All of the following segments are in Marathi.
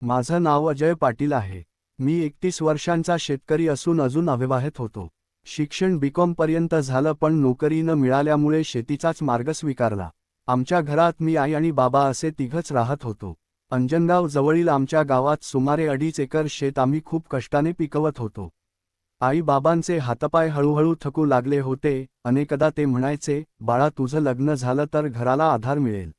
माझं नाव अजय पाटील आहे. मी 31 वर्षांचा शेतकरी असून अजून अविवाहित होतो. शिक्षण बीकॉम पर्यंत झालं पण नोकरी न मिळाल्यामुळे शेतीचाच मार्ग स्वीकारला. आमच्या घरात मी आई आणि बाबा असे तिघच राहत होतो. अंजनगाव जवळील आमच्या गावात सुमारे 2.5 एकर शेत आम्ही खूप कष्टाने पिकवत होतो. आई बाबांचे हातपाय हळूहळू थकू लागले होते. अनेकदा ते म्हणायचे, बाळा तुझं लग्न झालं तर घराला आधार मिळेल.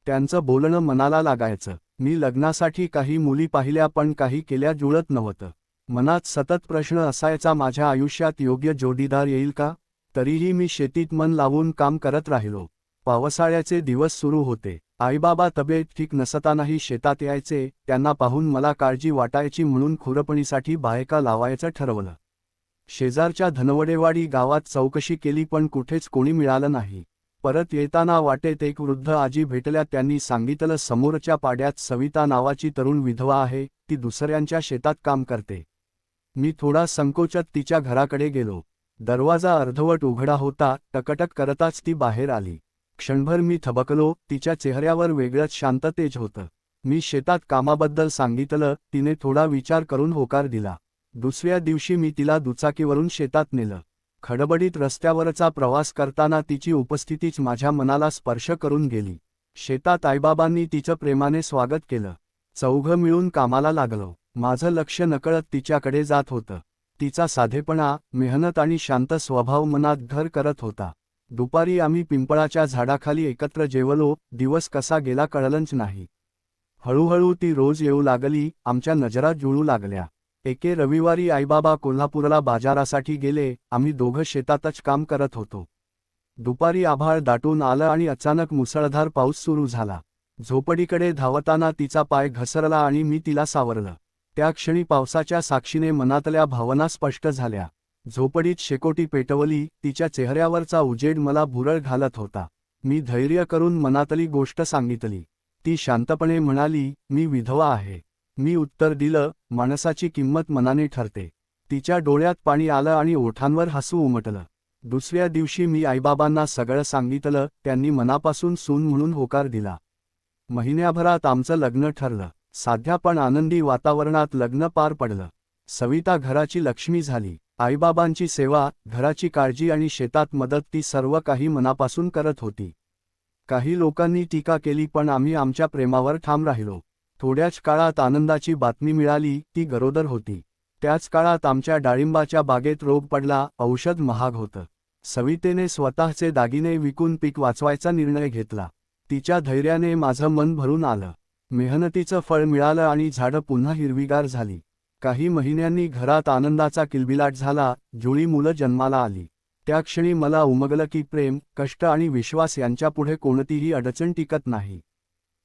त्यांचं बोलणं मनाला लागायचं. मी लग्नासाठी काही मुली पाहिल्या पण काही केल्या जुळत नव्हतं. मनात सतत प्रश्न असायचा, माझ्या आयुष्यात योग्य जोडीदार येईल का? तरीही मी शेतीत मन लावून काम करत राहिलो. पावसाळ्याचे दिवस सुरू होते. आईबाबा तब्येत ठीक नसतानाही शेतात यायचे. त्यांना पाहून मला काळजी वाटायची म्हणून खुरपणीसाठी बायका लावायचं ठरवलं. शेजारच्या धनवडेवाडी गावात चौकशी केली पण कुठेच कोणी मिळालं नाही. परत येताना वाटेत एक वृद्ध आजी भेटल्या. त्यांनी सांगितलं, समोरच्या पाड्यात सविता नावाची तरुण विधवा आहे, ती दुसऱ्यांच्या शेतात काम करते. मी थोडा संकोचात तिच्या घराकडे गेलो. दरवाजा अर्धवट उघडा होता. टकटक करताच ती बाहेर आली. क्षणभर मी थबकलो. तिच्या चेहऱ्यावर वेगळंच शांत तेज होतं. मी शेतात कामाबद्दल सांगितलं. तिने थोडा विचार करून होकार दिला. दुसऱ्या दिवशी मी तिला दुचाकीवरून शेतात नेलं. खडबडीत रस्त्यावरचा प्रवास करताना तिची उपस्थितीच माझ्या मनाला स्पर्श करून गेली. शेतात आईबाबांनी तिचं प्रेमाने स्वागत केलं. चौघं मिळून कामाला लागलो. माझं लक्ष नकळत तिच्याकडे जात होतं. तिचा साधेपणा, मेहनत आणि शांत स्वभाव मनात घर करत होता. दुपारी आम्ही पिंपळाच्या झाडाखाली एकत्र जेवलो. दिवस कसा गेला कळलंच नाही. हळूहळू ती रोज येऊ लागली. आमच्या नजरा जुळू लागल्या. एके रविवारी आईबाबा कोल्हापूरला बाजारासाठी गेले. आम्ही दोघं शेतातच काम करत होतो. दुपारी आभाळ दाटून आलं आणि अचानक मुसळधार पाऊस सुरू झाला. झोपडीकडे धावताना तिचा पाय घसरला आणि मी तिला सावरलं. त्या क्षणी पावसाच्या साक्षीने मनातल्या भावना स्पष्ट झाल्या. झोपडीत शेकोटी पेटवली. तिच्या चेहऱ्यावरचा उजेड मला भुरळ घालत होता. मी धैर्य करून मनातली गोष्ट सांगितली. ती शांतपणे म्हणाली, मी विधवा आहे. मी उत्तर दिलं, माणसाची किंमत मनाने ठरते. तिच्या डोळ्यात पाणी आलं आणि ओठांवर हसू उमटलं. दुसऱ्या दिवशी मी आईबाबांना सगळं सांगितलं. त्यांनी मनापासून सून म्हणून होकार दिला. महिन्याभरात आमचं लग्न ठरलं. साध्या पण आनंदी वातावरणात लग्न पार पडलं. सविता घराची लक्ष्मी झाली. आईबाबांची सेवा, घराची काळजी आणि शेतात मदत, ती सर्व काही मनापासून करत होती. काही लोकांनी टीका केली पण आम्ही आमच्या प्रेमावर ठाम राहिलो. थोड्याच काळात आनंदाची बातमी मिळाली. ती गरोदर होती. त्याच काळात आमच्या डाळिंबाच्या बागेत रोग पडला. औषध महाग होतं. सवितेने स्वतःचे दागिने विकून पीक वाचवायचा निर्णय घेतला. तिच्या धैर्याने माझं मन भरून आलं. मेहनतीचं फळ मिळालं आणि झाडं पुन्हा हिरवीगार झाली. काही महिन्यांनी घरात आनंदाचा किलबिलाट झाला. जुळी मुलं जन्माला आली. त्या क्षणी मला उमगलं की प्रेम, कष्ट आणि विश्वास यांच्यापुढे कोणतीही अडचण टिकत नाही.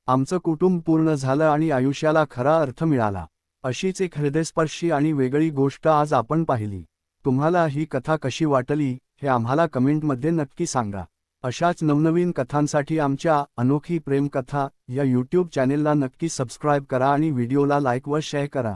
आमचं कुटुंब पूर्ण झालं आणि आयुष्याला खरा अर्थ मिळाला. अशीच एक हृदयस्पर्शी आणि वेगळी गोष्ट आज आपण पाहिली. तुम्हाला ही कथा कशी वाटली हे आम्हाला कमेंटमध्ये नक्की सांगा. अशाच नवनवीन कथांसाठी आमच्या अनोखी प्रेम कथा या यूट्यूब चॅनेलला नक्की सबस्क्राईब करा आणि व्हिडिओला लाईक व शेअर करा.